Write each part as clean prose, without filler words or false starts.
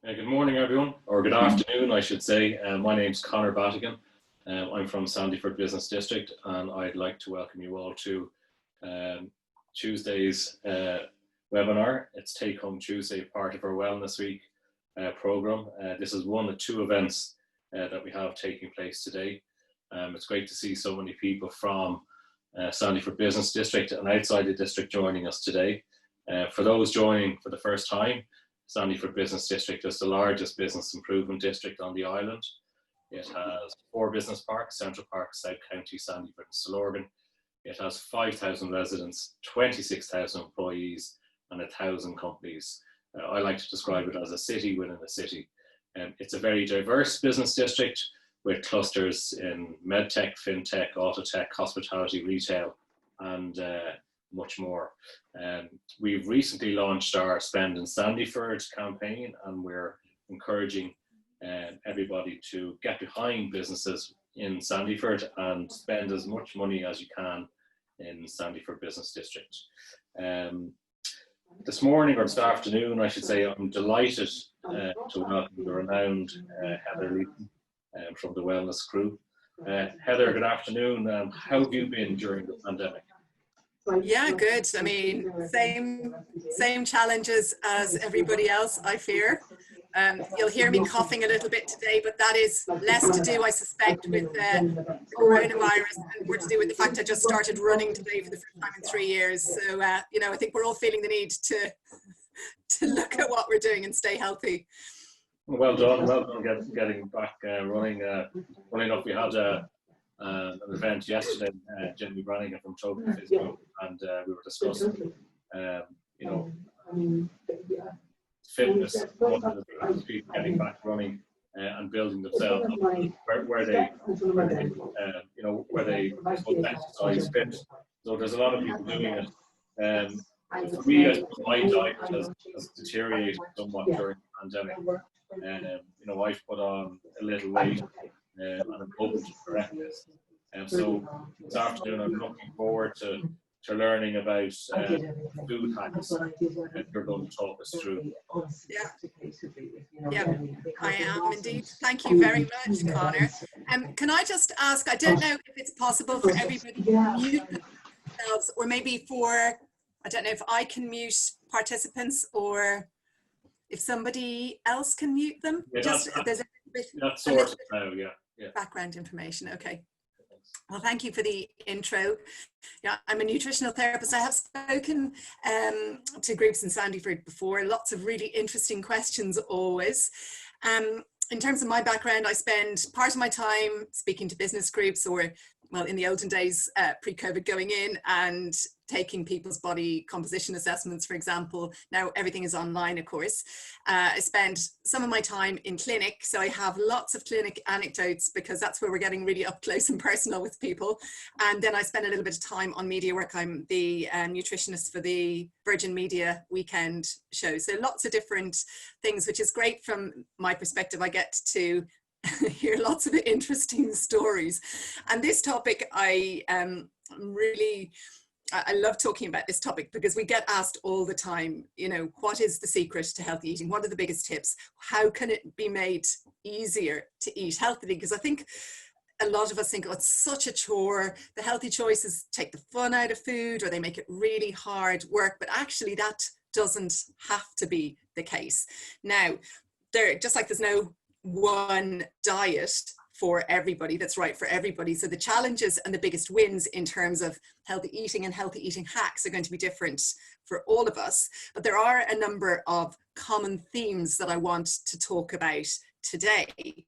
Good morning, everyone, or good afternoon, I should say. My name's Conor Battigan. I'm from Sandyford Business District, and I'd like to welcome you all to Tuesday's webinar. It's Take Home Tuesday, part of our Wellness Week program. This is one of two events that we have taking place today. It's great to see so many people from Sandyford Business District and outside the district joining us today. For those joining for the first time, Sandyford Business District is the largest business improvement district on the island. It has 4 business parks: Central Park, South County, Sandyford and Stillorgan. It has 5,000 residents, 26,000 employees and 1,000 companies. I like to describe it as a city within a city. It's a very diverse business district with clusters in medtech, fintech, autotech, hospitality, retail and much more. We've recently launched our Spend in Sandyford campaign, and we're encouraging everybody to get behind businesses in Sandyford and spend as much money as you can in Sandyford Business District. This morning, or this afternoon, I should say, I'm delighted to welcome the renowned Heather Leeson from the Wellness Crew. Heather, good afternoon. How have you been during the pandemic? Yeah, good. I mean, same challenges as everybody else, I fear. You'll hear me coughing a little bit today, but that is less to do, I suspect, with the coronavirus and more to do with the fact I just started running today for the first time in 3 years. So, you know, I think we're all feeling the need to look at what we're doing and stay healthy. Well done getting back running. Funny enough, we had an event yesterday, Jenny Brannigan from Token Physio, and we were discussing, you know, fitness, one of the people getting back running and building themselves up, where they exercise fit. So there's a lot of people doing it. For me, I suppose my diet has deteriorated somewhat during the pandemic. You know, I've put on a little weight, and I'm hoping to correct this. And so this afternoon, I'm looking forward to learning about food hacks that you're going to talk us through. Yeah, I am indeed. Thank you very much, Conor. Can I just ask, I don't know if it's possible for everybody to mute themselves, or maybe I don't know if I can mute participants or if somebody else can mute them. Yeah, just there's a bit of background information. Okay. Well, thank you for the intro. Yeah, I'm a nutritional therapist. I have spoken to groups in Sandyford before. Lots of really interesting questions always. In terms of my background, I spend part of my time speaking to business groups, or, well, in the olden days, pre-COVID, going in and taking people's body composition assessments, for example. Now everything is online, of course. I spend some of my time in clinic, so I have lots of clinic anecdotes because that's where we're getting really up close and personal with people. And then I spend a little bit of time on media work. I'm the nutritionist for the Virgin Media weekend show. So lots of different things, which is great from my perspective. I get to hear lots of interesting stories. And this topic, I love talking about this topic because we get asked all the time, you know, what is the secret to healthy eating? What are the biggest tips? How can it be made easier to eat healthily? Because I think a lot of us think, oh, it's such a chore. The healthy choices take the fun out of food, or they make it really hard work. But actually that doesn't have to be the case. Now, just like there's no one diet for everybody that's right for everybody, so the challenges and the biggest wins in terms of healthy eating and healthy eating hacks are going to be different for all of us. But there are a number of common themes that I want to talk about today.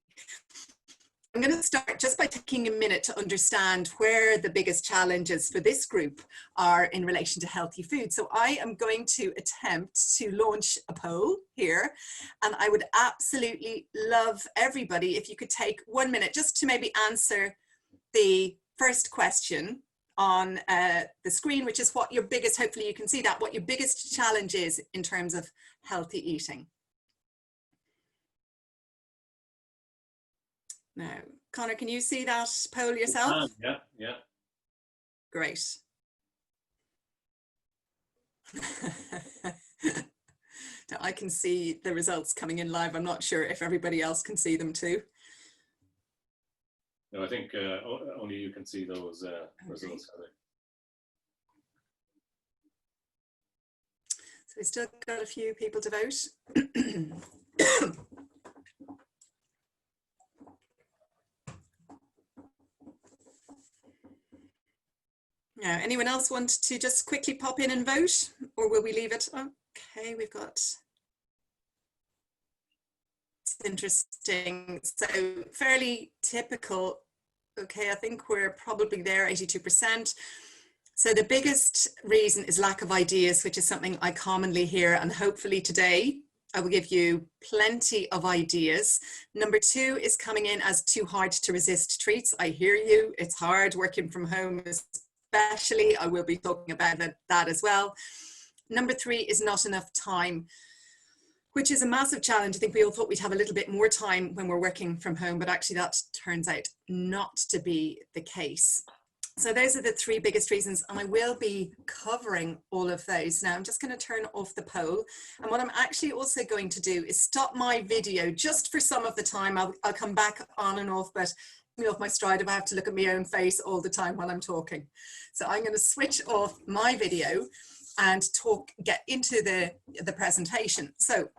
I'm going to start just by taking a minute to understand where the biggest challenges for this group are in relation to healthy food. So I am going to attempt to launch a poll here, and I would absolutely love everybody if you could take 1 minute just to maybe answer the first question on the screen, which is what your biggest, hopefully you can see that, what your biggest challenge is in terms of healthy eating. Now, Conor, can you see that poll yourself? Yeah. Great. I can see the results coming in live. I'm not sure if everybody else can see them too. No, I think only you can see those results, Heather. So we still got a few people to vote. Now, anyone else want to just quickly pop in and vote, or will we leave it? Okay, we've got, it's interesting. So fairly typical. Okay, I think we're probably there, 82%. So the biggest reason is lack of ideas, which is something I commonly hear, and hopefully today I will give you plenty of ideas. Number 2 is coming in as too hard to resist treats. I hear you, it's hard working from home, especially. I will be talking about that as well. Number 3 is not enough time, which is a massive challenge. I think we all thought we'd have a little bit more time when we're working from home, but actually that turns out not to be the case. So those are the 3 biggest reasons, and I will be covering all of those. Now I'm just going to turn off the poll, and what I'm actually also going to do is stop my video just for some of the time. I'll come back on and off, but off my stride if I have to look at my own face all the time while I'm talking. So I'm going to switch off my video and get into the presentation. So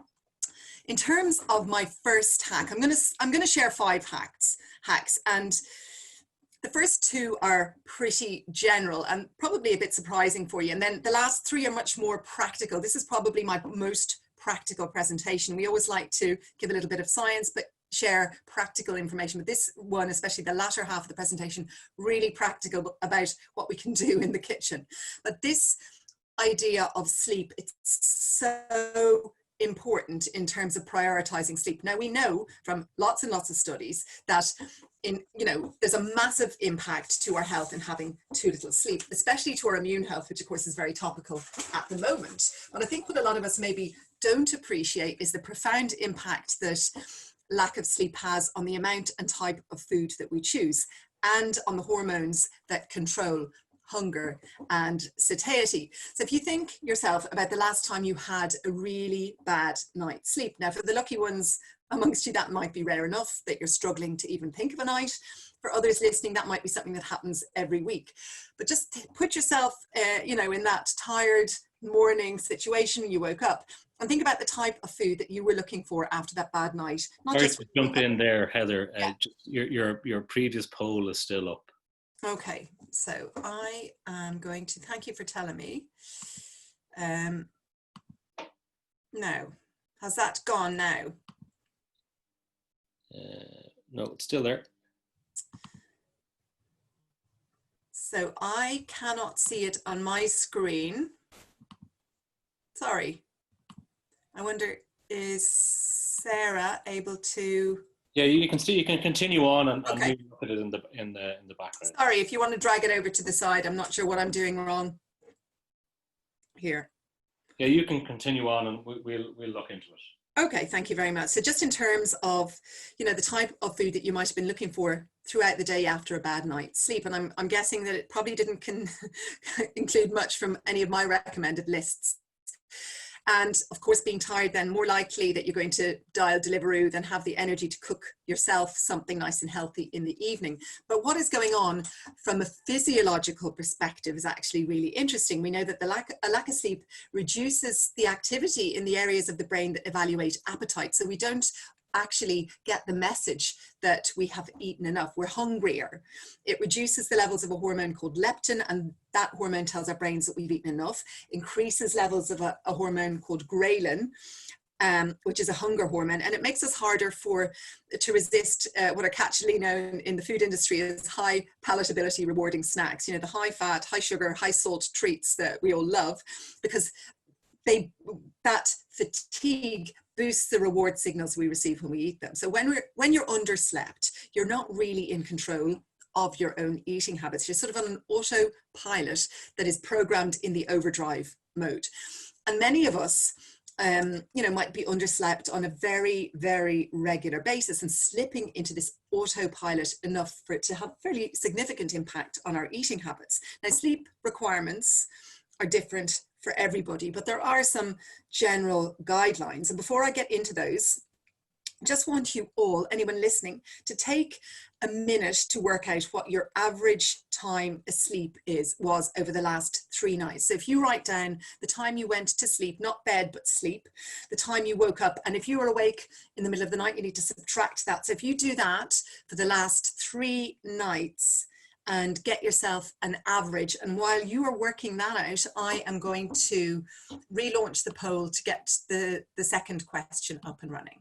in terms of my first hack, I'm going to share 5 hacks, and the first 2 are pretty general and probably a bit surprising for you. And then the last 3 are much more practical. This is probably my most practical presentation. We always like to give a little bit of science, but share practical information. But this one, especially the latter half of the presentation, really practical about what we can do in the kitchen. But this idea of sleep, it's so important in terms of prioritizing sleep. Now we know from lots and lots of studies that there's a massive impact to our health in having too little sleep, especially to our immune health, which of course is very topical at the moment. And I think what a lot of us maybe don't appreciate is the profound impact that lack of sleep has on the amount and type of food that we choose, and on the hormones that control hunger and satiety. So if you think yourself about the last time you had a really bad night's sleep, now for the lucky ones amongst you, that might be rare enough that you're struggling to even think of a night. For others listening, that might be something that happens every week. But just put yourself, in that tired morning situation. You woke up, and think about the type of food that you were looking for after that bad night. Sorry to jump in there, Heather. Yeah. Your previous poll is still up. Okay, so I am going to thank you for telling me. Now, has that gone now? No, it's still there. So I cannot see it on my screen. Sorry. I wonder, is Sarah able to? Yeah, you can see. You can continue on and okay. maybe look at it in the background. Sorry, if you want to drag it over to the side, I'm not sure what I'm doing wrong here. Yeah, you can continue on, and we'll look into it. Okay, thank you very much. So just in terms of, the type of food that you might have been looking for throughout the day after a bad night's sleep, and I'm guessing that it probably didn't include much from any of my recommended lists. And of course, being tired, then more likely that you're going to dial Deliveroo than have the energy to cook yourself something nice and healthy in the evening. But what is going on from a physiological perspective is actually really interesting. We know that a lack of sleep reduces the activity in the areas of the brain that evaluate appetite. So we don't actually get the message that we have eaten enough. We're hungrier. It reduces the levels of a hormone called leptin, and that hormone tells our brains that we've eaten enough. Increases levels of a hormone called ghrelin, which is a hunger hormone, and it makes us harder to resist what are catchily known in the food industry as high palatability rewarding snacks. The high fat, high sugar, high salt treats that we all love, because that fatigue boosts the reward signals we receive when we eat them. So when you're underslept, you're not really in control of your own eating habits. You're sort of on an autopilot that is programmed in the overdrive mode. And many of us, might be underslept on a very, very regular basis and slipping into this autopilot enough for it to have fairly significant impact on our eating habits. Now, sleep requirements are different for everybody, but there are some general guidelines. And before I get into those, just want you all, anyone listening, to take a minute to work out what your average time asleep was over the last 3 nights. So if you write down the time you went to sleep, not bed, but sleep, the time you woke up, and if you were awake in the middle of the night, you need to subtract that. So if you do that for the last 3 nights and get yourself an average, and while you are working that out, I am going to relaunch the poll to get the second question up and running.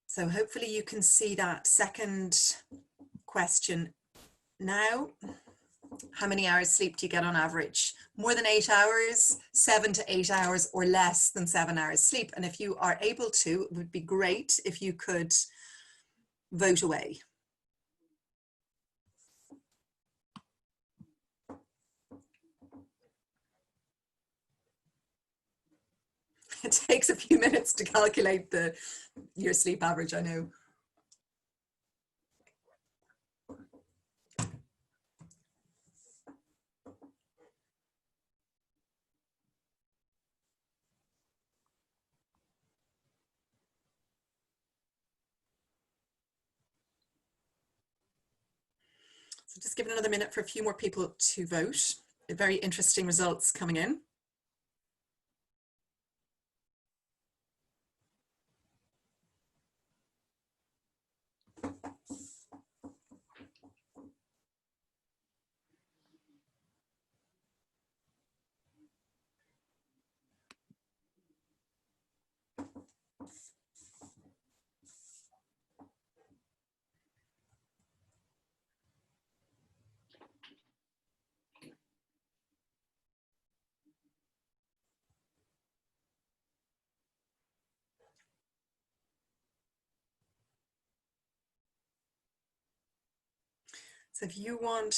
So hopefully you can see that second question now. How many hours sleep do you get on average? More than 8 hours, 7 to 8 hours, or less than 7 hours sleep? And if you are able to, it would be great if you could vote away. It takes a few minutes to calculate your sleep average, I know. So just give it another minute for a few more people to vote. Very interesting results coming in. So if you want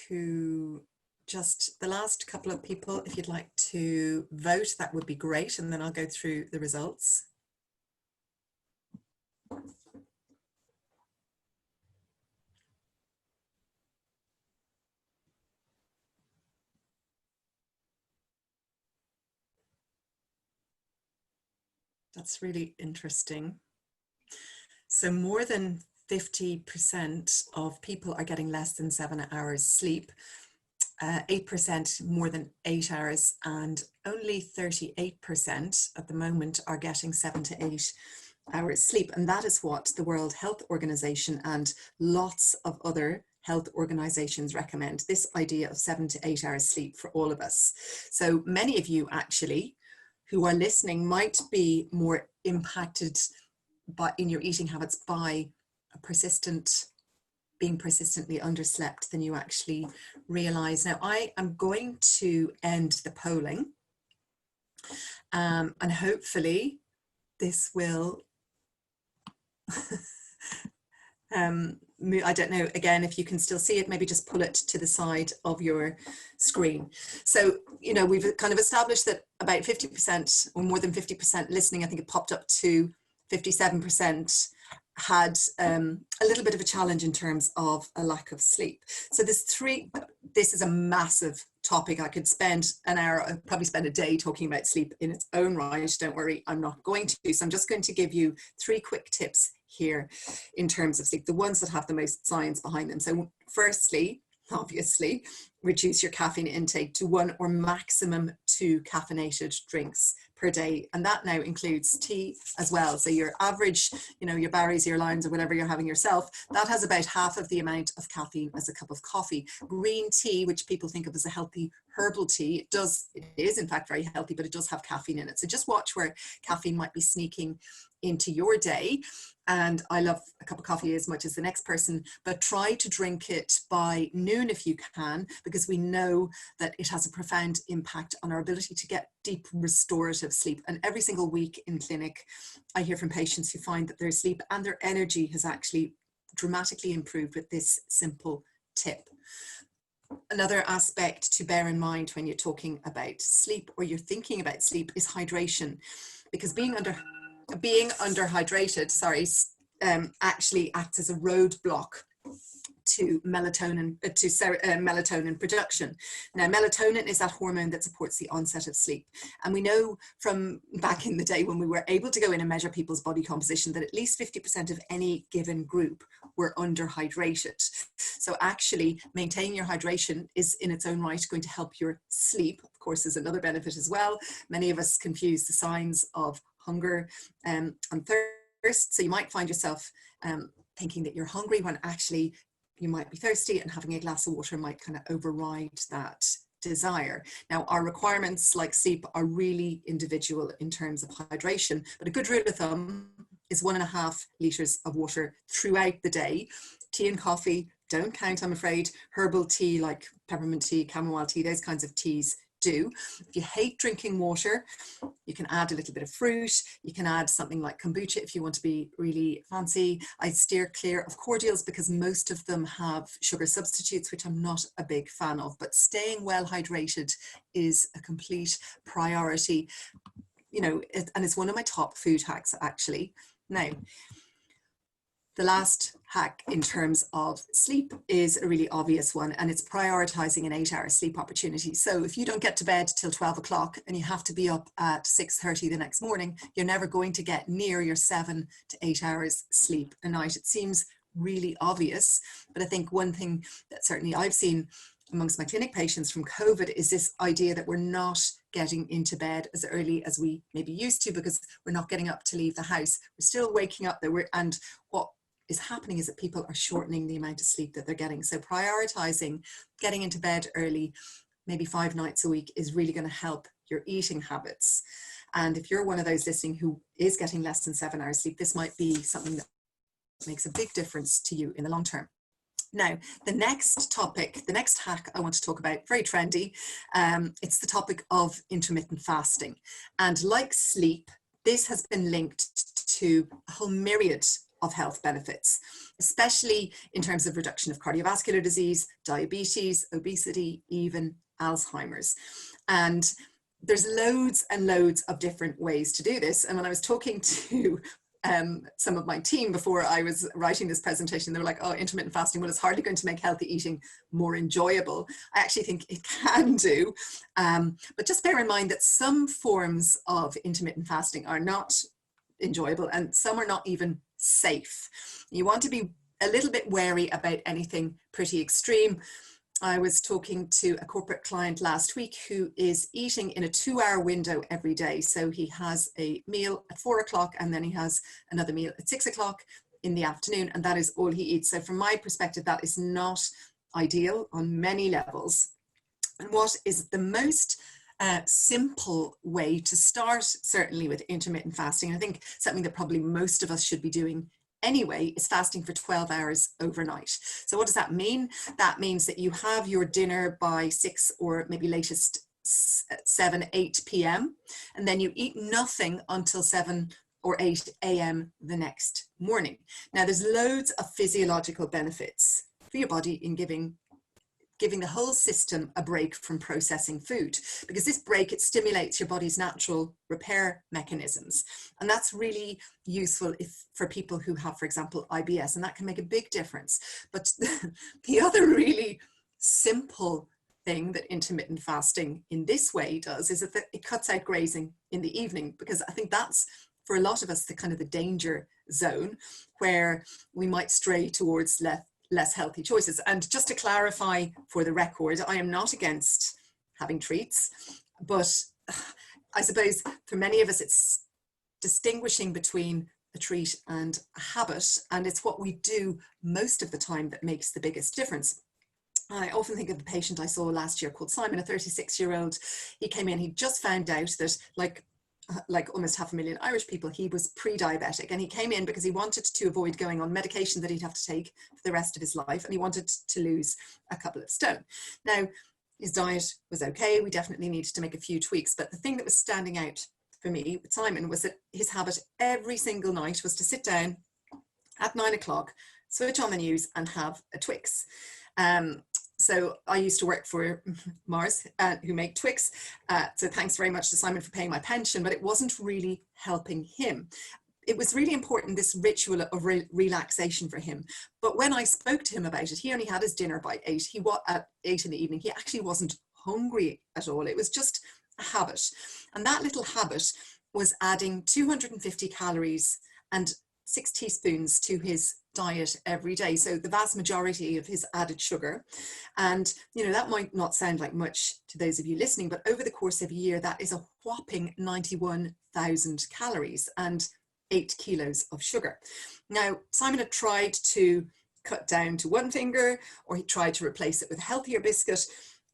to, just the last couple of people, if you'd like to vote, that would be great. And then I'll go through the results. That's really interesting. So more than 50% of people are getting less than 7 hours sleep, 8% more than 8 hours, and only 38% at the moment are getting 7 to 8 hours sleep. And that is what the World Health Organization and lots of other health organizations recommend, this idea of 7 to 8 hours sleep for all of us. So many of you actually who are listening might be more impacted in your eating habits by being persistently underslept than you actually realize. Now, I am going to end the polling, and hopefully this will I don't know, again, if you can still see it, maybe just pull it to the side of your screen. So, you know, we've kind of established that about 50% or more than 50% listening, I think it popped up to 57%, had a little bit of a challenge in terms of a lack of sleep. So this is a massive topic. I could spend an hour, I'd probably spend a day talking about sleep in its own right. Don't worry, I'm not going to. So I'm just going to give you 3 quick tips here in terms of sleep, the ones that have the most science behind them. So firstly, obviously, reduce your caffeine intake to 1 or maximum 2 caffeinated drinks per day. And that now includes tea as well. So your average, you know, your Barry's, your Lions, or whatever you're having yourself, that has about half of the amount of caffeine as a cup of coffee. Green tea, which people think of as a healthy herbal tea, it is in fact very healthy, but it does have caffeine in it. So just watch where caffeine might be sneaking into your day. And I love a cup of coffee as much as the next person, but try to drink it by noon if you can, because we know that it has a profound impact on our ability to get deep restorative sleep. And every single week in clinic, I hear from patients who find that their sleep and their energy has actually dramatically improved with this simple tip. Another aspect to bear in mind when you're talking about sleep or you're thinking about sleep is hydration, because being being underhydrated, actually acts as a roadblock to melatonin production. Now, melatonin is that hormone that supports the onset of sleep. And we know from back in the day when we were able to go in and measure people's body composition that at least 50% of any given group were underhydrated. So actually maintaining your hydration is in its own right going to help your sleep. Of course, there's another benefit as well. Many of us confuse the signs of hunger and thirst. So you might find yourself thinking that you're hungry when actually you might be thirsty, and having a glass of water might kind of override that desire. Now, our requirements like sleep are really individual in terms of hydration, but a good rule of thumb is 1.5 litres of water throughout the day. Tea and coffee don't count, I'm afraid. Herbal tea like peppermint tea, chamomile tea, those kinds of teas do. If you hate drinking water, you can add a little bit of fruit. You can add something like kombucha if you want to be really fancy. I steer clear of cordials because most of them have sugar substitutes, which I'm not a big fan of, but staying well hydrated is a complete priority, you know, and it's one of my top food hacks actually. Now, the last hack in terms of sleep is a really obvious one, and it's prioritizing an 8-hour sleep opportunity. So if you don't get to bed till 12 o'clock and you have to be up at 6:30 the next morning, you're never going to get near your 7 to 8 hours sleep a night. It seems really obvious, but I think one thing that certainly I've seen amongst my clinic patients from COVID is this idea that we're not getting into bed as early as we maybe used to because we're not getting up to leave the house. We're still waking up there, and what is happening is that people are shortening the amount of sleep that they're getting. So prioritizing getting into bed early, maybe 5 nights a week, is really going to help your eating habits. And if you're one of those listening who is getting less than 7 hours sleep, this might be something that makes a big difference to you in the long term. Now, the next topic, the next hack I want to talk about, very trendy, it's the topic of intermittent fasting. And like sleep, this has been linked to a whole myriad of health benefits, especially in terms of reduction of cardiovascular disease, diabetes, obesity, even Alzheimer's. And there's loads and loads of different ways to do this. And when I was talking to some of my team before I was writing this presentation, they were like, oh, intermittent fasting, well, it's hardly going to make healthy eating more enjoyable. I actually think it can do, but just bear in mind that some forms of intermittent fasting are not enjoyable and some are not even safe. You want to be a little bit wary about anything pretty extreme. I was talking to a corporate client last week who is eating in a 2-hour window every day. So he has a meal at 4 o'clock and then he has another meal at 6 o'clock in the afternoon, and that is all he eats. So from my perspective, that is not ideal on many levels. And what is the most simple way to start, certainly with intermittent fasting, I think something that probably most of us should be doing anyway, is fasting for 12 hours overnight. So what does that mean? That means that you have your dinner by 6 or maybe latest 7, 8 p.m. and then you eat nothing until 7 or 8 a.m. the next morning. Now, there's loads of physiological benefits for your body in giving the whole system a break from processing food, because this break, it stimulates your body's natural repair mechanisms. And that's really useful for people who have, for example, IBS, and that can make a big difference. But the other really simple thing that intermittent fasting in this way does is that it cuts out grazing in the evening, because I think that's, for a lot of us, the kind of the danger zone where we might stray towards less healthy choices. And just to clarify for the record, I am not against having treats, but I suppose for many of us, it's distinguishing between a treat and a habit, and it's what we do most of the time that makes the biggest difference. I often think of a patient I saw last year called Simon, a 36-year-old. He came in, he just found out that like almost 500,000 Irish people, he was pre-diabetic, and he came in because he wanted to avoid going on medication that he'd have to take for the rest of his life, and he wanted to lose a couple of stone. Now, his diet was okay, we definitely needed to make a few tweaks, but the thing that was standing out for me with Simon was that his habit every single night was to sit down at 9 o'clock, switch on the news and have a Twix. So I used to work for Mars, who make Twix. So thanks very much to Simon for paying my pension, but it wasn't really helping him. it was really important, this ritual of relaxation for him. But when I spoke to him about it, he only had his dinner by 8. At 8 in the evening, he actually wasn't hungry at all. It was just a habit. And that little habit was adding 250 calories and 6 teaspoons to his diet every day. So the vast majority of his added sugar. And, you know, that might not sound like much to those of you listening, but over the course of a year, that is a whopping 91,000 calories and 8 kilos of sugar. Now, Simon had tried to cut down to 1 finger, or he tried to replace it with a healthier biscuit.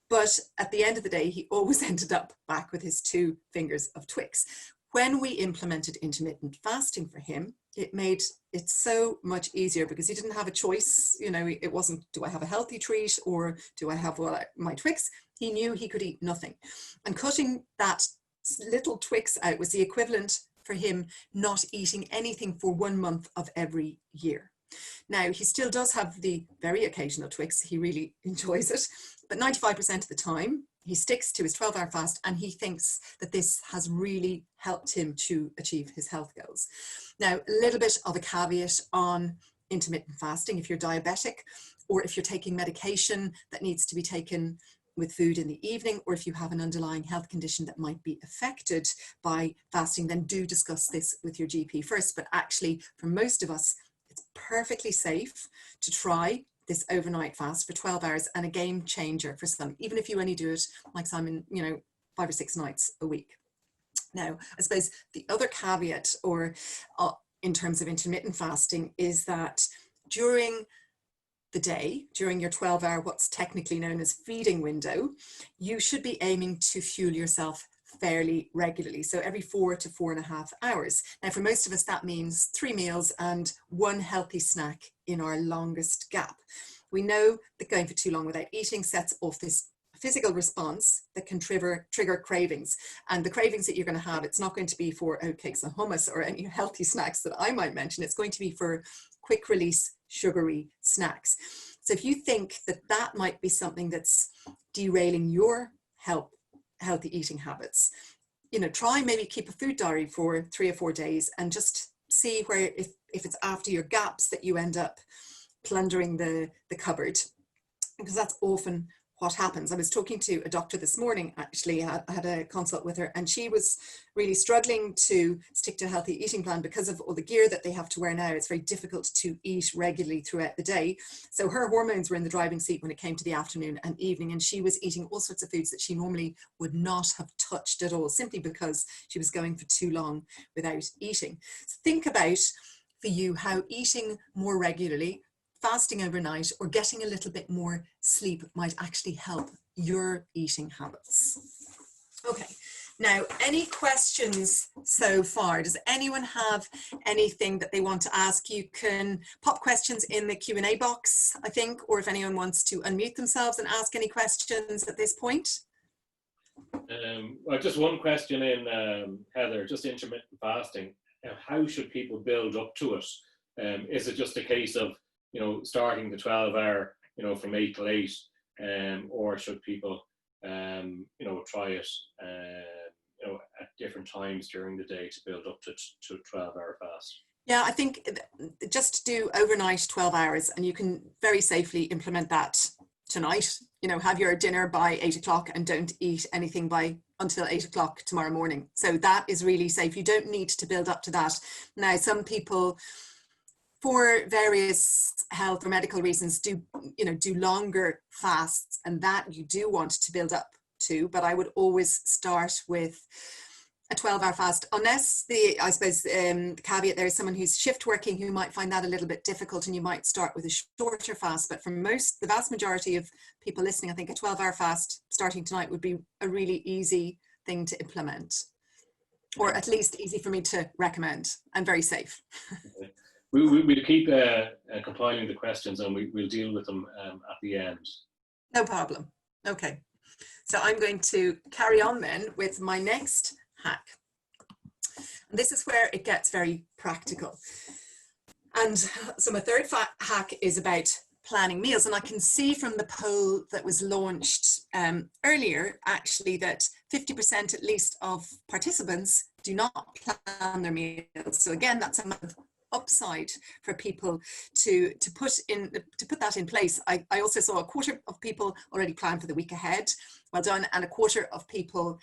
But at the end of the day, he always ended up back with his 2 fingers of Twix. When we implemented intermittent fasting for him, it made it so much easier, because he didn't have a choice. You know, it wasn't, do I have a healthy treat or do I have my Twix? He knew he could eat nothing. And cutting that little Twix out was the equivalent for him not eating anything for 1 month of every year. Now, he still does have the very occasional Twix. He really enjoys it. But 95% of the time, he sticks to his 12-hour fast, and he thinks that this has really helped him to achieve his health goals. Now, a little bit of a caveat on intermittent fasting: if you're diabetic, or if you're taking medication that needs to be taken with food in the evening, or if you have an underlying health condition that might be affected by fasting, then do discuss this with your GP first. But actually, for most of us, it's perfectly safe to try this overnight fast for 12 hours, and a game changer for some, even if you only do it, like Simon, you know, 5 or 6 nights a week. Now, I suppose the other caveat, or in terms of intermittent fasting, is that during the day, during your 12-hour, what's technically known as feeding window, you should be aiming to fuel yourself fairly regularly. So every 4 to 4.5 hours. Now, for most of us, that means 3 meals and 1 healthy snack in our longest gap. We know that going for too long without eating sets off this physical response that can trigger cravings. And the cravings that you're going to have, it's not going to be for oatcakes and hummus or any healthy snacks that I might mention. It's going to be for quick release sugary snacks. So if you think that that might be something that's derailing your healthy eating habits, you know, try maybe keep a food diary for 3 or 4 days, and just see where, if it's after your gaps that you end up plundering the cupboard, because that's often what happens. I was talking to a doctor this morning, actually. I had a consult with her, and she was really struggling to stick to a healthy eating plan because of all the gear that they have to wear now. It's very difficult to eat regularly throughout the day. So her hormones were in the driving seat when it came to the afternoon and evening, and she was eating all sorts of foods that she normally would not have touched at all, simply because she was going for too long without eating. So think about, for you, how eating more regularly, fasting overnight, or getting a little bit more sleep might actually help your eating habits. Okay, now, any questions so far? Does anyone have anything that they want to ask? You can pop questions in the Q&A box, I think, or if anyone wants to unmute themselves and ask any questions at this point. Well, just one question in, Heather, just intermittent fasting. How should people build up to it? Is it just a case of, you know, starting the 12-hour, you know, from 8 till 8, or should people, you know, try it, you know, at different times during the day to build up to a 12-hour fast? Yeah, I think just do overnight 12 hours, and you can very safely implement that tonight. You know, have your dinner by 8 o'clock and don't eat anything until 8 o'clock tomorrow morning. So that is really safe. You don't need to build up to that. Now, some people, for various health or medical reasons, do longer fasts, and that you do want to build up to. But I would always start with a 12-hour fast, unless the caveat there is someone who's shift working, who might find that a little bit difficult, and you might start with a shorter fast. But for the vast majority of people listening, I think a 12-hour fast starting tonight would be a really easy thing to implement, or at least easy for me to recommend, and very safe. Okay. We'll keep compiling the questions, and we'll deal with them at the end. No problem. Okay. So I'm going to carry on then with my next hack. And this is where it gets very practical. And so my third hack is about planning meals. And I can see from the poll that was launched earlier, actually, that 50% at least of participants do not plan their meals. So again, that's a massive upside for people to put that in place. I also saw a quarter of people already plan for the week ahead. Well done. And a quarter of people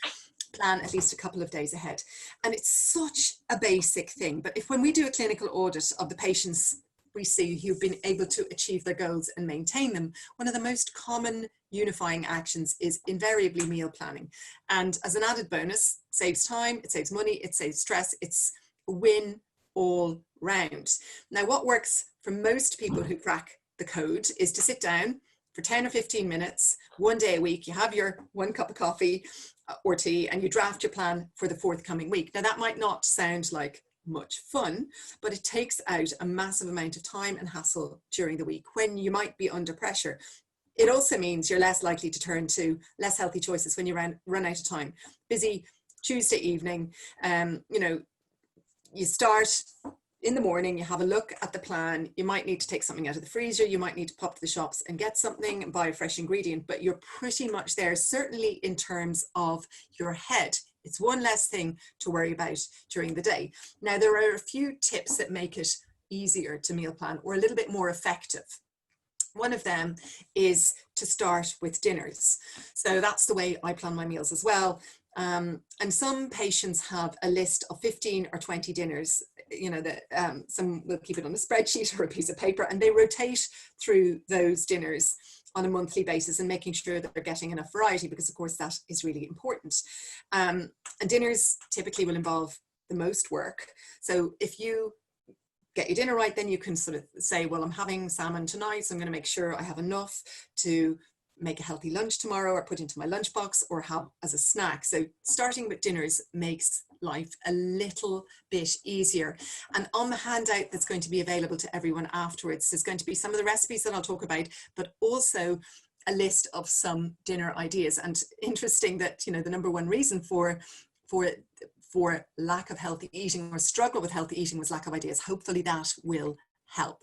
plan at least a couple of days ahead. And it's such a basic thing. But if when we do a clinical audit of the patients we see who've been able to achieve their goals and maintain them, one of the most common unifying actions is invariably meal planning. And as an added bonus, saves time, it saves money, it saves stress, it's a win all round. Now, what works for most people who crack the code is to sit down for 10 or 15 minutes, one day a week, you have your 1 cup of coffee or tea and you draft your plan for the forthcoming week. Now, that might not sound like much fun, but it takes out a massive amount of time and hassle during the week when you might be under pressure. It also means you're less likely to turn to less healthy choices when you run out of time. Busy Tuesday evening, you start in the morning, you have a look at the plan, you might need to take something out of the freezer, you might need to pop to the shops and get something and buy a fresh ingredient, but you're pretty much there, certainly in terms of your head. It's one less thing to worry about during the day. Now, there are a few tips that make it easier to meal plan or a little bit more effective. One of them is to start with dinners. So that's the way I plan my meals as well. And some patients have a list of 15 or 20 dinners, that some will keep it on a spreadsheet or a piece of paper, and they rotate through those dinners on a monthly basis and making sure that they're getting enough variety, because of course that is really important. And dinners typically will involve the most work. So if you get your dinner right, then you can sort of say, well, I'm having salmon tonight, so I'm going to make sure I have enough to make a healthy lunch tomorrow or put into my lunchbox or have as a snack. So starting with dinners makes life a little bit easier. And on the handout that's going to be available to everyone afterwards, there's going to be some of the recipes that I'll talk about, but also a list of some dinner ideas. And interesting that, the number one reason for lack of healthy eating or struggle with healthy eating was lack of ideas. Hopefully that will help.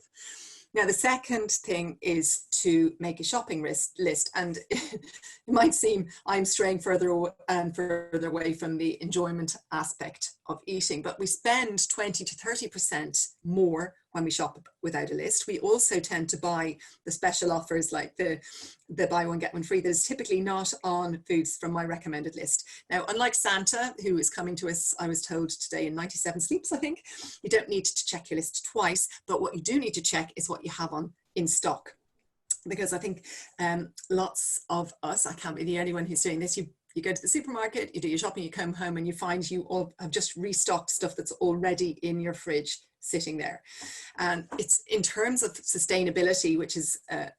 Now, the second thing is to make a shopping list, and it might seem I'm straying further and further away from the enjoyment aspect of eating, but we spend 20 to 30% more when we shop without a list. We also tend to buy the special offers like the buy one, get one free that is typically not on foods from my recommended list. Now, unlike Santa, who is coming to us, I was told today in 97 sleeps, I think, you don't need to check your list twice, but what you do need to check is what you have on in stock. Because I think lots of us, I can't be the only one who's doing this, you go to the supermarket, you do your shopping, you come home and you find you all have just restocked stuff that's already in your fridge sitting there. And it's in terms of sustainability, which is a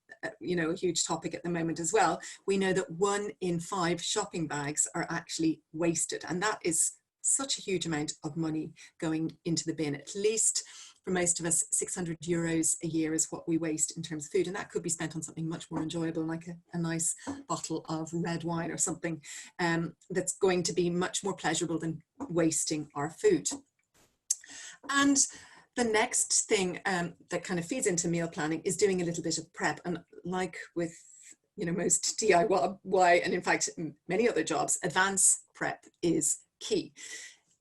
huge topic at the moment as well. We know that 1 in 5 shopping bags are actually wasted, and that is such a huge amount of money going into the bin. At least for most of us, €600 a year is what we waste in terms of food, and that could be spent on something much more enjoyable, like a nice bottle of red wine or something that's going to be much more pleasurable than wasting our food. And the next thing that kind of feeds into meal planning is doing a little bit of prep. And like with most DIY and in fact many other jobs, advance prep is key.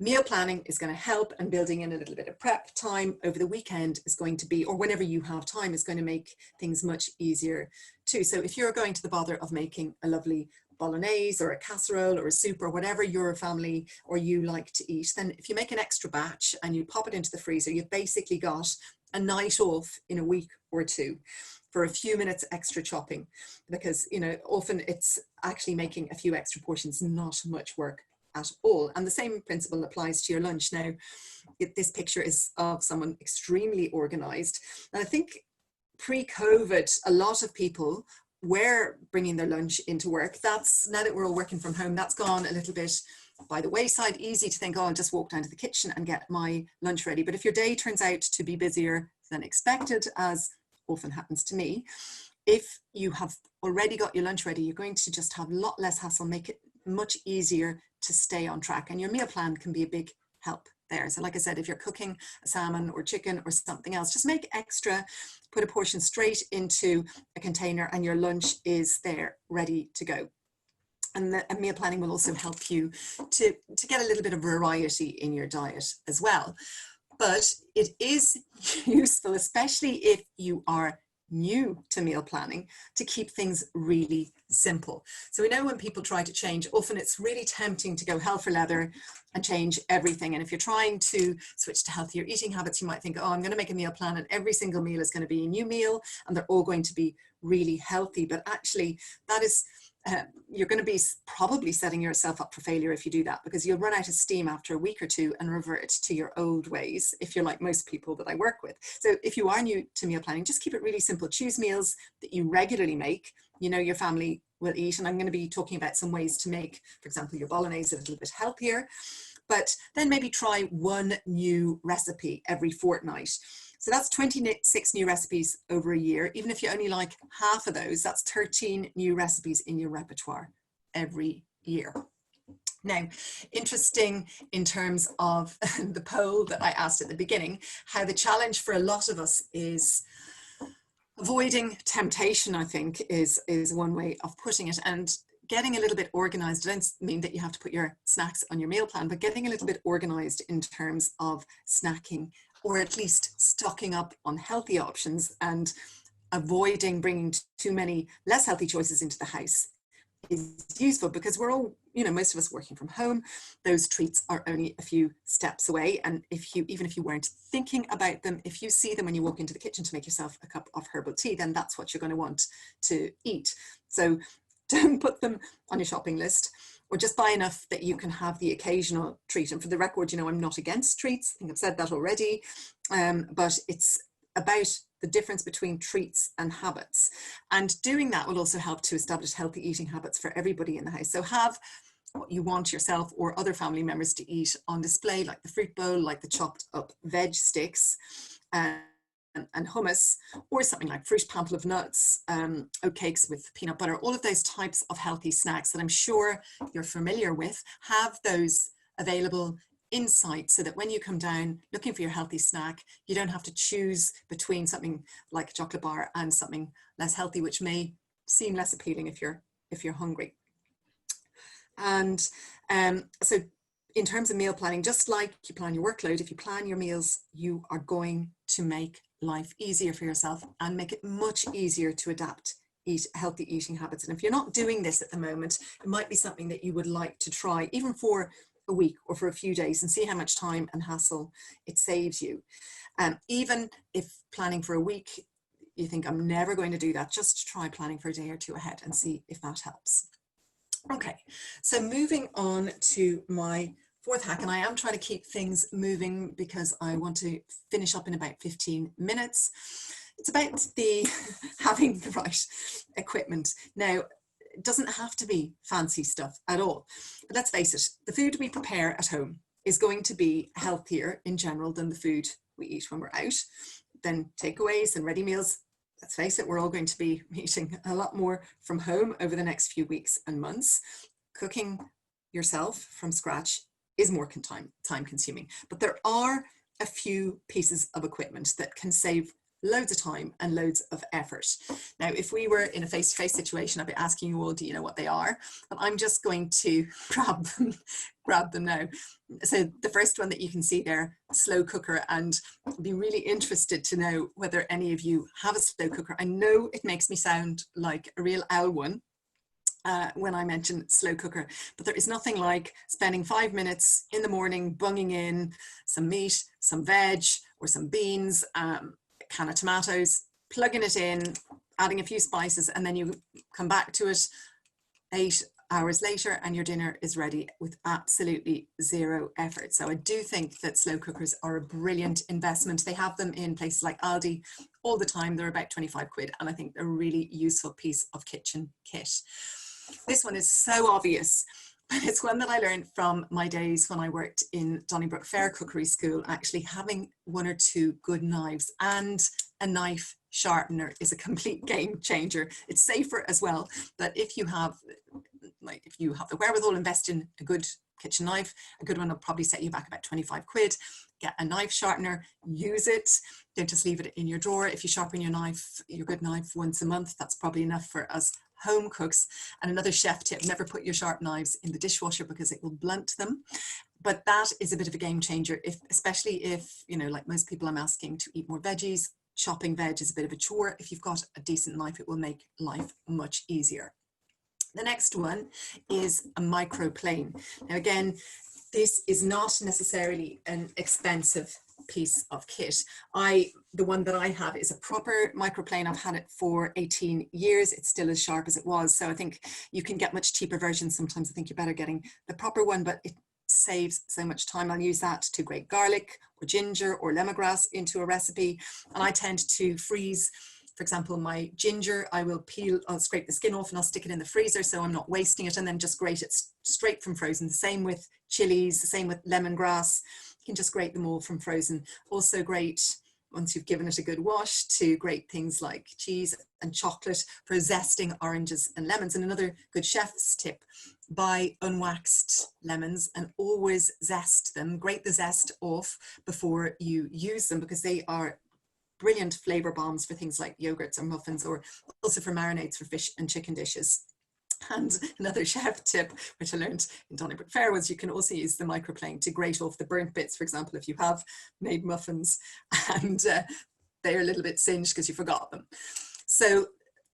Meal planning is going to help, and building in a little bit of prep time over the weekend is going to be, or whenever you have time, is going to make things much easier too. So if you're going to the bother of making a lovely bolognese or a casserole or a soup or whatever your family or you like to eat, then if you make an extra batch and you pop it into the freezer, you've basically got a night off in a week or two for a few minutes extra chopping, because often it's actually making a few extra portions, not much work at all. And the same principle applies to your lunch. Now, this picture is of someone extremely organized, and I think pre-COVID a lot of people were bringing their lunch into work. That's, now that we're all working from home, that's gone a little bit by the wayside. Easy to think, oh, I'll just walk down to the kitchen and get my lunch ready. But if your day turns out to be busier than expected, as often happens to me, if you have already got your lunch ready, you're going to just have a lot less hassle, make it much easier to stay on track. And your meal plan can be a big help there. So like I said, if you're cooking a salmon or chicken or something else, just make extra, put a portion straight into a container and your lunch is there ready to go. And meal planning will also help you to get a little bit of variety in your diet as well. But it is useful, especially if you are new to meal planning, to keep things really simple. So we know when people try to change, often it's really tempting to go hell for leather and change everything. And if you're trying to switch to healthier eating habits, you might think, oh, I'm going to make a meal plan and every single meal is going to be a new meal and they're all going to be really healthy. But actually that is you're going to be probably setting yourself up for failure if you do that, because you'll run out of steam after a week or two and revert to your old ways if you're like most people that I work with. So if you are new to meal planning, just keep it really simple. Choose meals that you regularly make, you know, your family will eat. And I'm going to be talking about some ways to make, for example, your bolognese a little bit healthier, but then maybe try one new recipe every fortnight. So that's 26 new recipes over a year. Even if you only like half of those, that's 13 new recipes in your repertoire every year. Now, interesting in terms of the poll that I asked at the beginning, how the challenge for a lot of us is avoiding temptation, I think, is one way of putting it. And getting a little bit organized. I don't mean that you have to put your snacks on your meal plan, but getting a little bit organized in terms of snacking, or at least stocking up on healthy options and avoiding bringing too many less healthy choices into the house is useful, because we're all, you know, most of us working from home. Those treats are only a few steps away. And even if you weren't thinking about them, if you see them when you walk into the kitchen to make yourself a cup of herbal tea, then that's what you're going to want to eat. So don't put them on your shopping list, or just buy enough that you can have the occasional treat. And for the record, you know, I'm not against treats. I think I've said that already, but it's about the difference between treats and habits. And doing that will also help to establish healthy eating habits for everybody in the house. So have what you want yourself or other family members to eat on display, like the fruit bowl, like the chopped up veg sticks, and hummus, or something like fruit pamphlet of nuts, oatcakes with peanut butter. All of those types of healthy snacks that I'm sure you're familiar with, have those available in sight, so that when you come down looking for your healthy snack, you don't have to choose between something like a chocolate bar and something less healthy, which may seem less appealing if you're hungry. And so in terms of meal planning, just like you plan your workload, if you plan your meals, you are going to make life easier for yourself and make it much easier to adapt healthy eating habits. And if you're not doing this at the moment, it might be something that you would like to try, even for a week or for a few days, and see how much time and hassle it saves you. Even if planning for a week, you think, I'm never going to do that, just try planning for a day or two ahead and see if that helps. Okay, so moving on to my fourth hack, and I am trying to keep things moving because I want to finish up in about 15 minutes. It's about having the right equipment. Now, it doesn't have to be fancy stuff at all, but let's face it, the food we prepare at home is going to be healthier in general than the food we eat when we're out. Then takeaways and ready meals, let's face it, we're all going to be eating a lot more from home over the next few weeks and months. Cooking yourself from scratch is more time consuming, but there are a few pieces of equipment that can save loads of time and loads of effort. Now, if we were in a face-to-face situation, I'd be asking you all, do you know what they are? But I'm just going to grab them now. So the first one that you can see there, slow cooker, and I'd be really interested to know whether any of you have a slow cooker. I know it makes me sound like a real owl one when I mention slow cooker, but there is nothing like spending 5 minutes in the morning bunging in some meat, some veg, or some beans, can of tomatoes, plugging it in, adding a few spices, and then you come back to it 8 hours later and your dinner is ready with absolutely zero effort. So I do think that slow cookers are a brilliant investment. They have them in places like Aldi all the time. They're about 25 quid, and I think they're a really useful piece of kitchen kit. This one is so obvious, but it's one that I learned from my days when I worked in Donnybrook Fair Cookery School. Actually, having 1 or 2 good knives and a knife sharpener is a complete game changer. It's safer as well, but if you have the wherewithal, invest in a good kitchen knife. A good one will probably set you back about 25 quid. Get a knife sharpener, use it. Don't just leave it in your drawer. If you sharpen your knife, your good knife, once a month, that's probably enough for us home cooks. And another chef tip, never put your sharp knives in the dishwasher because it will blunt them. But that is a bit of a game changer, especially if, you know, like most people, I'm asking to eat more veggies. Chopping veg is a bit of a chore. If you've got a decent knife, it will make life much easier. The next one is a microplane. Now again, this is not necessarily an expensive piece of kit. The one that I have is a proper microplane. I've had it for 18 years. It's still as sharp as it was. So I think you can get much cheaper versions. Sometimes I think you're better getting the proper one, but it saves so much time. I'll use that to grate garlic or ginger or lemongrass into a recipe. And I tend to freeze, for example, my ginger, I'll scrape the skin off and I'll stick it in the freezer so I'm not wasting it, and then just grate it straight from frozen. The same with chilies, the same with lemongrass. You can just grate them all from frozen. Also great, once you've given it a good wash, to grate things like cheese and chocolate for zesting oranges and lemons. And another good chef's tip, buy unwaxed lemons and always zest them, grate the zest off before you use them, because they are brilliant flavor bombs for things like yogurts or muffins, or also for marinades for fish and chicken dishes. And another chef tip, which I learned in Donnybrook Fair, was you can also use the microplane to grate off the burnt bits. For example, if you have made muffins and they're a little bit singed because you forgot them. So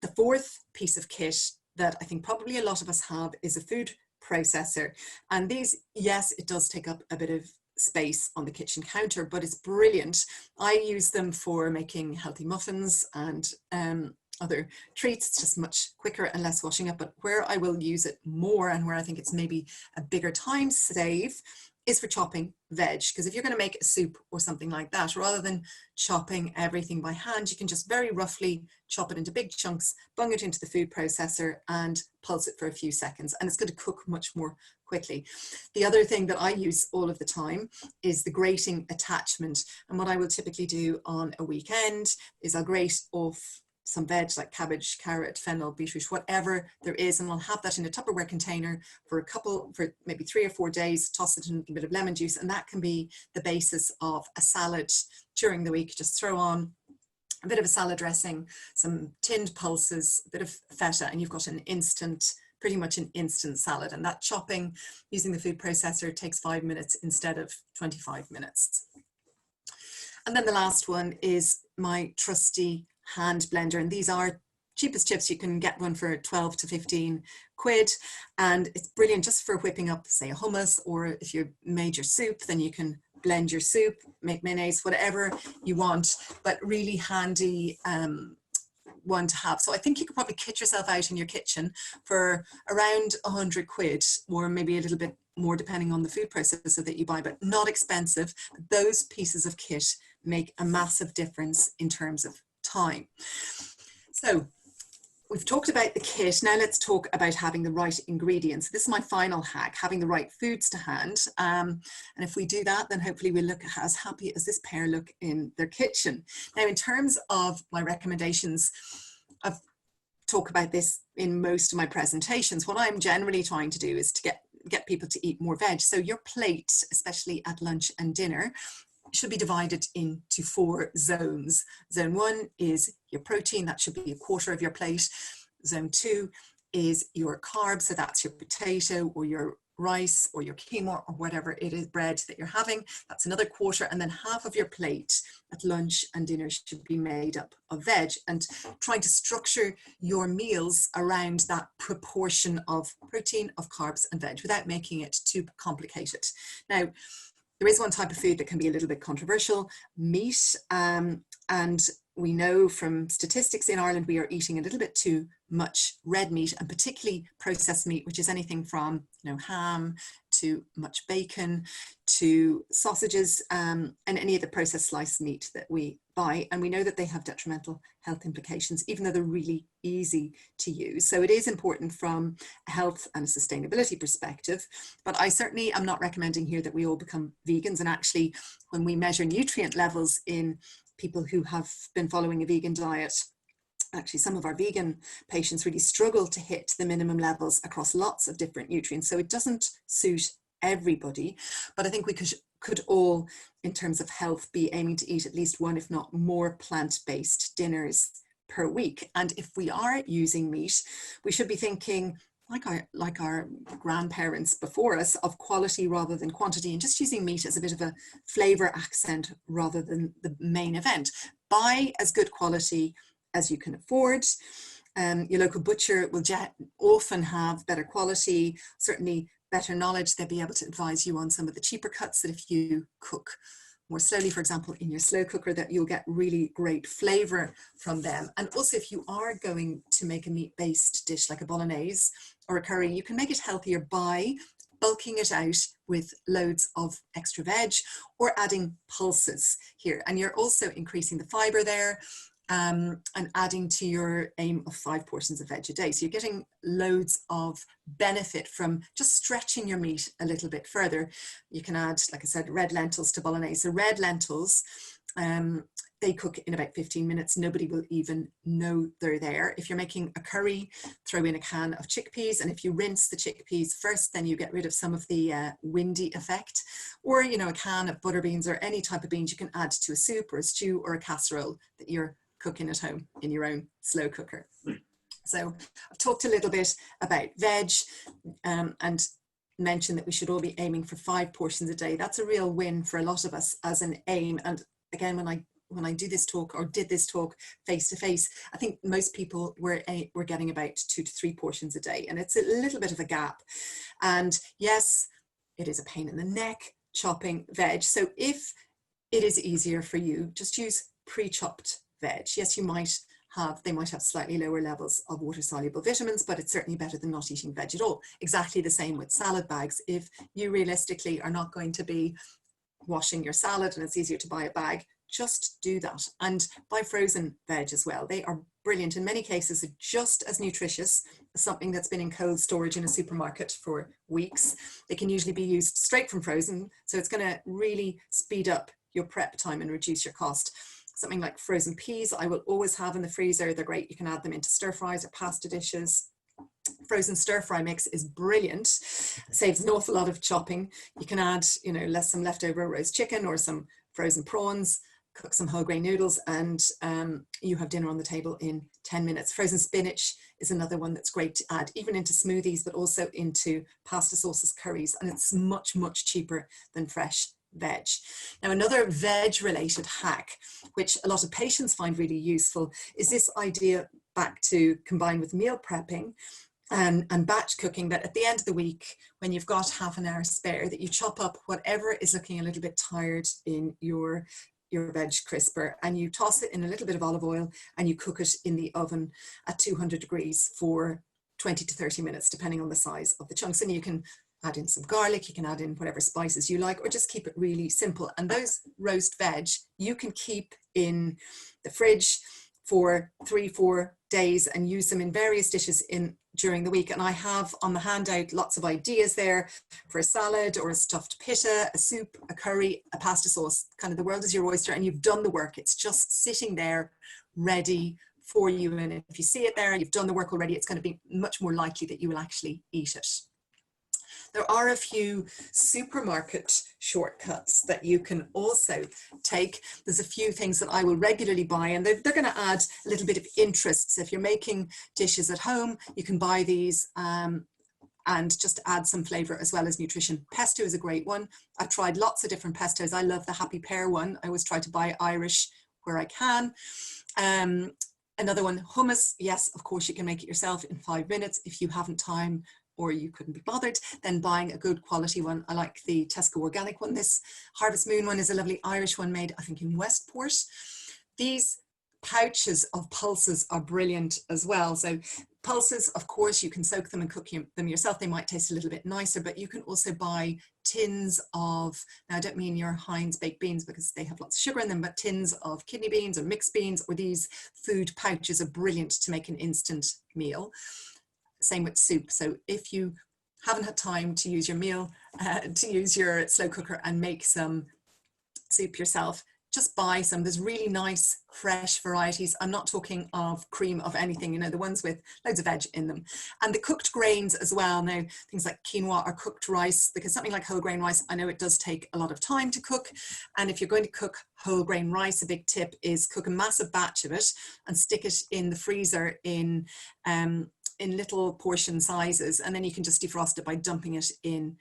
the fourth piece of kit that I think probably a lot of us have is a food processor. And these, yes, it does take up a bit of space on the kitchen counter, but it's brilliant. I use them for making healthy muffins and other treats. It's just much quicker and less washing up. But where I will use it more, and where I think it's maybe a bigger time save, is for chopping veg. Because if you're going to make a soup or something like that, rather than chopping everything by hand, you can just very roughly chop it into big chunks, bung it into the food processor and pulse it for a few seconds, and it's going to cook much more quickly. The other thing that I use all of the time is the grating attachment. And what I will typically do on a weekend is I'll grate off some veg like cabbage, carrot, fennel, beetroot, whatever there is, and I'll have that in a Tupperware container for maybe 3 or 4 days, toss it in a bit of lemon juice, and that can be the basis of a salad during the week. Just throw on a bit of a salad dressing, some tinned pulses, a bit of feta, and you've got pretty much an instant salad. And that chopping using the food processor takes 5 minutes instead of 25 minutes. And then the last one is my trusty hand blender, and these are cheapest chips. You can get one for 12 to 15 quid, and it's brilliant just for whipping up, say, a hummus, or if you made your soup, then you can blend your soup, make mayonnaise, whatever you want, but really handy one to have. So I think you could probably kit yourself out in your kitchen for around 100 quid, or maybe a little bit more depending on the food processor that you buy, but not expensive. Those pieces of kit make a massive difference in terms of time. So we've talked about the kit. Now let's talk about having the right ingredients. This is my final hack, having the right foods to hand. And if we do that, then hopefully we'll look as happy as this pair look in their kitchen. Now, in terms of my recommendations, I've talked about this in most of my presentations. What I'm generally trying to do is to get people to eat more veg. So your plate, especially at lunch and dinner, should be divided into 4 zones. Zone 1 is your protein, that should be a quarter of your plate. Zone 2 is your carbs, so that's your potato or your rice or your quinoa or whatever it is, bread that you're having, that's another quarter. And then half of your plate at lunch and dinner should be made up of veg, and trying to structure your meals around that proportion of protein, of carbs and veg without making it too complicated. Now, there is one type of food that can be a little bit controversial, meat, and we know from statistics in Ireland we are eating a little bit too much red meat, and particularly processed meat, which is anything from ham to much bacon to sausages, and any of the processed sliced meat that we buy. And we know that they have detrimental health implications, even though they're really easy to use. So it is important from a health and a sustainability perspective, but I certainly am not recommending here that we all become vegans. And actually, when we measure nutrient levels in people who have been following a vegan diet, actually some of our vegan patients really struggle to hit the minimum levels across lots of different nutrients. So it doesn't suit everybody, but I think we could all, in terms of health, be aiming to eat at least one, if not more, plant-based dinners per week. And if we are using meat, we should be thinking, like our grandparents before us, of quality rather than quantity, and just using meat as a bit of a flavor accent rather than the main event. Buy as good quality as you can afford. Your local butcher will often have better quality, certainly better knowledge. They'll be able to advise you on some of the cheaper cuts, that if you cook more slowly, for example, in your slow cooker, that you'll get really great flavor from them. And also, if you are going to make a meat-based dish like a bolognese or a curry, you can make it healthier by bulking it out with loads of extra veg or adding pulses here. And you're also increasing the fiber there, and adding to your aim of 5 portions of veg a day. So you're getting loads of benefit from just stretching your meat a little bit further. You can add, like I said, red lentils to bolognese. So red lentils, they cook in about 15 minutes. Nobody will even know they're there. If you're making a curry, throw in a can of chickpeas. And if you rinse the chickpeas first, then you get rid of some of the windy effect. Or, you know, a can of butter beans or any type of beans you can add to a soup or a stew or a casserole that you're cooking at home in your own slow cooker. So I've talked a little bit about veg and mentioned that we should all be aiming for 5 portions a day. That's a real win for a lot of us as an aim. And again, when I do this talk, or did this talk face to face, I think most people were getting about 2 to 3 portions a day, and it's a little bit of a gap. And yes, it is a pain in the neck chopping veg. So if it is easier for you, just use pre-chopped veg. Yes, they might have slightly lower levels of water-soluble vitamins, but it's certainly better than not eating veg at all. Exactly the same with salad bags. If you realistically are not going to be washing your salad and it's easier to buy a bag, just do that. And buy frozen veg as well. They are brilliant. In many cases, are just as nutritious as something that's been in cold storage in a supermarket for weeks. They can usually be used straight from frozen, so it's going to really speed up your prep time and reduce your cost. Something like frozen peas, I will always have in the freezer. They're great. You can add them into stir fries or pasta dishes. Frozen stir fry mix is brilliant. Saves an awful lot of chopping. You can add, you know, some leftover roast chicken or some frozen prawns, cook some whole grain noodles, and you have dinner on the table in 10 minutes. Frozen spinach is another one that's great to add, even into smoothies, but also into pasta sauces, curries, and it's much, much cheaper than fresh veg. Now, another veg related hack, which a lot of patients find really useful, is this idea, back to combine with meal prepping and batch cooking, that at the end of the week, when you've got half an hour spare, that you chop up whatever is looking a little bit tired in your veg crisper, and you toss it in a little bit of olive oil and you cook it in the oven at 200 degrees for 20 to 30 minutes, depending on the size of the chunks. And you can add in some garlic, you can add in whatever spices you like, or just keep it really simple. And those roast veg, you can keep in the fridge for 3-4 days and use them in various dishes during the week. And I have on the handout lots of ideas there for a salad or a stuffed pitta, a soup, a curry, a pasta sauce. Kind of the world is your oyster, and you've done the work. It's just sitting there ready for you. And if you see it there and you've done the work already, it's going to be much more likely that you will actually eat it. There are a few supermarket shortcuts that you can also take. There's a few things that I will regularly buy, and they're going to add a little bit of interest. So if you're making dishes at home, you can buy these and just add some flavor as well as nutrition. Pesto is a great one. I've tried lots of different pestos. I love the Happy Pear one. I always try to buy Irish where I can. Another one, hummus. Yes, of course, you can make it yourself in 5 minutes. If you haven't time or you couldn't be bothered, then buying a good quality one. I like the Tesco organic one. This Harvest Moon one is a lovely Irish one made, I think, in Westport. These pouches of pulses are brilliant as well. So pulses, of course, you can soak them and cook them yourself. They might taste a little bit nicer, but you can also buy tins of, now I don't mean your Heinz baked beans because they have lots of sugar in them, but tins of kidney beans or mixed beans, or these food pouches are brilliant to make an instant meal. Same with soup. So if you haven't had time to use your slow cooker and make some soup yourself, just buy some. There's really nice fresh varieties. I'm not talking of cream of anything, you know, the ones with loads of veg in them. And the cooked grains as well. Now, things like quinoa or cooked rice, because something like whole grain rice, I know it does take a lot of time to cook. And if you're going to cook whole grain rice, a big tip is cook a massive batch of it and stick it in the freezer in little portion sizes, and then you can just defrost it by dumping it in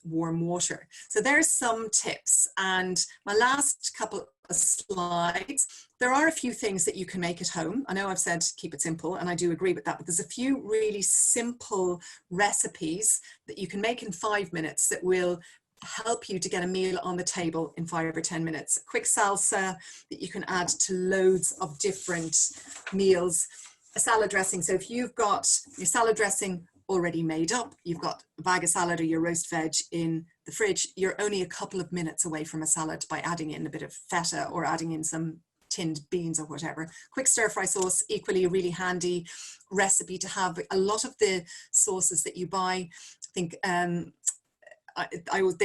warm water. So there's some tips. And my last couple of slides, there are a few things that you can make at home. I know I've said keep it simple, and I do agree with that, but there's a few really simple recipes that you can make in 5 minutes that will help you to get a meal on the table in 5 or 10 minutes. Quick salsa that you can add to loads of different meals. A salad dressing. So if you've got your salad dressing already made up, you've got a bag of salad or your roast veg in the fridge, you're only a couple of minutes away from a salad by adding in a bit of feta or adding in some tinned beans or whatever. Quick stir fry sauce, equally a really handy recipe to have. A lot of the sauces that you buy, I think they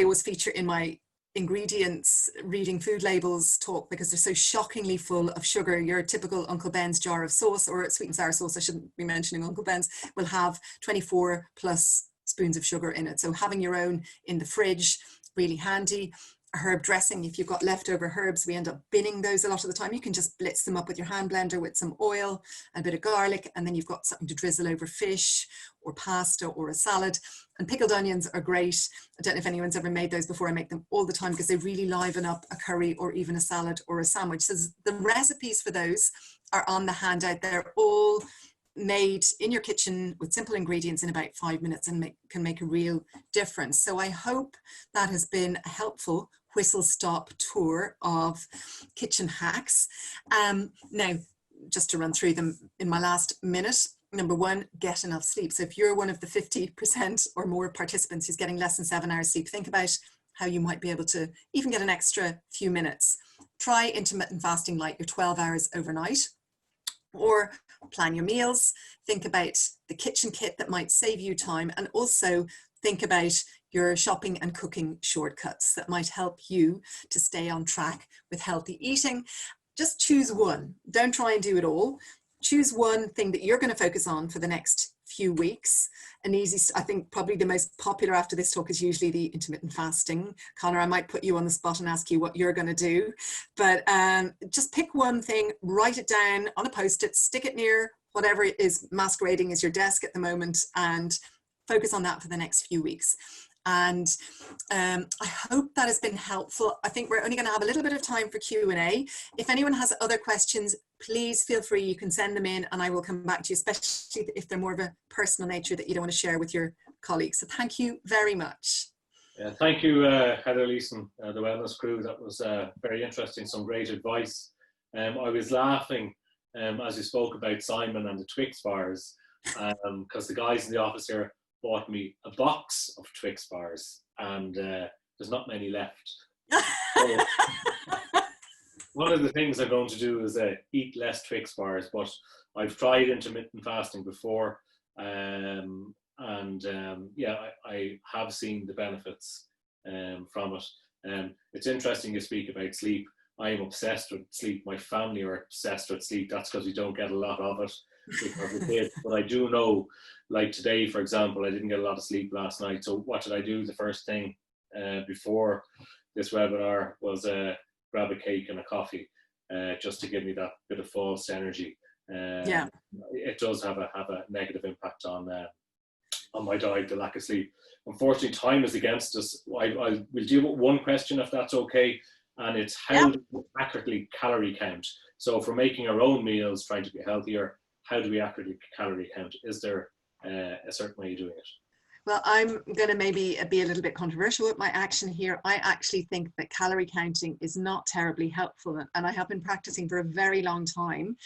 always feature in my ingredients reading food labels talk, because they're so shockingly full of sugar. Your typical Uncle Ben's jar of sauce, or sweet and sour sauce, I shouldn't be mentioning Uncle Ben's, will have 24 plus spoons of sugar in it. So having your own in the fridge, really handy. A herb dressing, if you've got leftover herbs, we end up binning those a lot of the time. You can just blitz them up with your hand blender with some oil, a bit of garlic, and then you've got something to drizzle over fish or pasta or a salad. And pickled onions are great. I don't know if anyone's ever made those before. I make them all the time because they really liven up a curry or even a salad or a sandwich. So the recipes for those are on the handout. They're all made in your kitchen with simple ingredients in about 5 minutes and can make a real difference. So I hope that has been a helpful whistle-stop tour of kitchen hacks. Now, just to run through them in my last minute. Number one, get enough sleep. So if you're one of the 50% or more participants who's getting less than 7 hours sleep, think about how you might be able to even get an extra few minutes. Try intermittent fasting like your 12 hours overnight, or plan your meals. Think about the kitchen kit that might save you time, and also think about your shopping and cooking shortcuts that might help you to stay on track with healthy eating. Just choose one. Don't try and do it all. Choose one thing that you're going to focus on for the next few weeks. An easy, I think probably the most popular after this talk is usually the intermittent fasting. Connor, I might put you on the spot and ask you what you're going to do, but just pick one thing, write it down on a post-it, stick it near whatever is masquerading as your desk at the moment, and focus on that for the next few weeks. And I hope that has been helpful. I think we're only going to have a little bit of time for Q&A. If anyone has other questions, please feel free. You can send them in and I will come back to you, especially if they're more of a personal nature that you don't want to share with your colleagues. So thank you very much. Yeah, thank you, Heather, Leeson, the wellness crew. That was very interesting, some great advice. I was laughing as you spoke about Simon and the Twix bars, because the guys in the office here bought me a box of Twix bars, and there's not many left. So, one of the things I'm going to do is eat less Twix bars, but I've tried intermittent fasting before, and yeah, I have seen the benefits from it. It's interesting you speak about sleep. I am obsessed with sleep. My family are obsessed with sleep. That's because we don't get a lot of it because of kids. But I do know, like today, for example, I didn't get a lot of sleep last night. So what did I do? The first thing before this webinar was grab a cake and a coffee, just to give me that bit of false energy. Yeah, it does have a negative impact on my diet, the lack of sleep. Unfortunately, time is against us. I will deal with one question if that's okay, and it's how do we accurately calorie count? So for making our own meals, trying to be healthier, how do we accurately calorie count? Is there a certain way of doing it? Well, I'm going to maybe be a little bit controversial with my action here. I actually think that calorie counting is not terribly helpful, and I have been practicing for a very long time.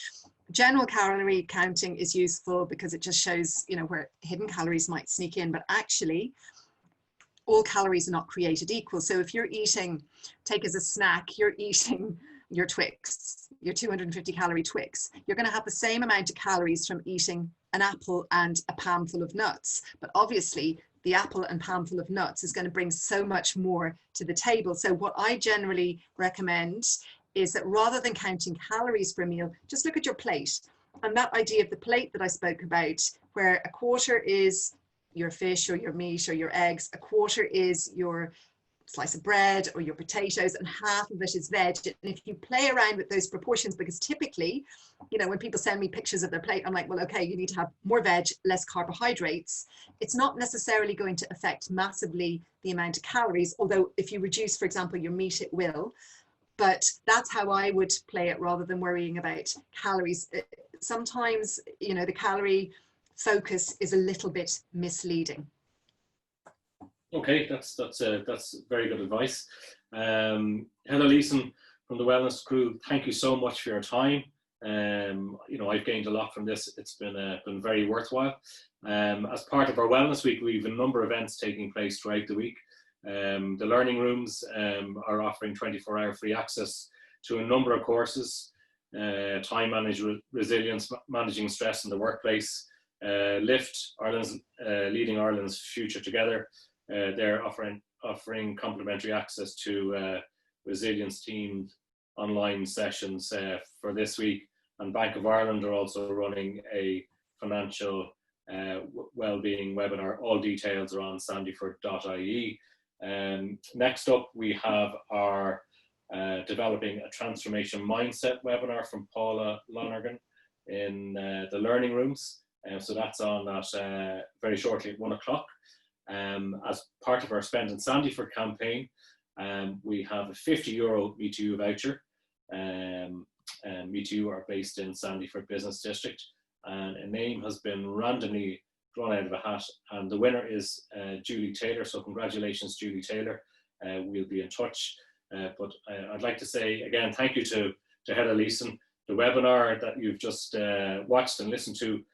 General calorie counting is useful because it just shows, you know, where hidden calories might sneak in, but actually all calories are not created equal. So if you're eating, take as a snack, you're eating your Twix, your 250 calorie Twix, you're going to have the same amount of calories from eating an apple and a palmful of nuts. But obviously the apple and palmful of nuts is going to bring so much more to the table. So what I generally recommend is that rather than counting calories for a meal, just look at your plate. And that idea of the plate that I spoke about, where a quarter is your fish or your meat or your eggs, a quarter is your slice of bread or your potatoes, and half of it is veg. And if you play around with those proportions, because typically, you know, when people send me pictures of their plate, I'm like, well, okay, you need to have more veg, less carbohydrates. It's not necessarily going to affect massively the amount of calories, although if you reduce, for example, your meat, it will. But that's how I would play it, rather than worrying about calories. Sometimes, you know, the calorie focus is a little bit misleading. Okay, that's very good advice. Hello, Leeson from the Wellness Crew. Thank you so much for your time. You know, I've gained a lot from this. It's been very worthwhile. As part of our Wellness Week, we have a number of events taking place throughout the week. The learning rooms are offering 24-hour free access to a number of courses: time management, resilience, managing stress in the workplace, Lift, leading Ireland's future together. They're offering complimentary access to resilience team online sessions for this week. And Bank of Ireland are also running a financial wellbeing webinar. All details are on sandyford.ie. Next up, we have our Developing a Transformation Mindset webinar from Paula Lonergan in the learning rooms. So that's on at very shortly at 1 o'clock. As part of our Spend in Sandyford campaign, we have a €50 Me2You voucher. Me2You are based in Sandyford Business District, and a name has been randomly drawn out of a hat, and the winner is Julie Taylor. So congratulations, Julie Taylor. We'll be in touch. But I'd like to say again, thank you to Heather Leeson. The webinar that you've just watched and listened to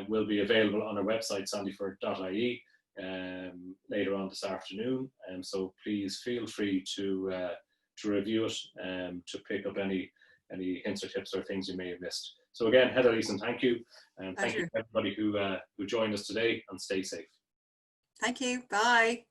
will be available on our website, sandyford.ie. Later on this afternoon, so please feel free to review it, to pick up any hints or tips or things you may have missed. So again, Heather Leeson, thank you, and thank you to everybody who joined us today, and stay safe. Thank you. Bye.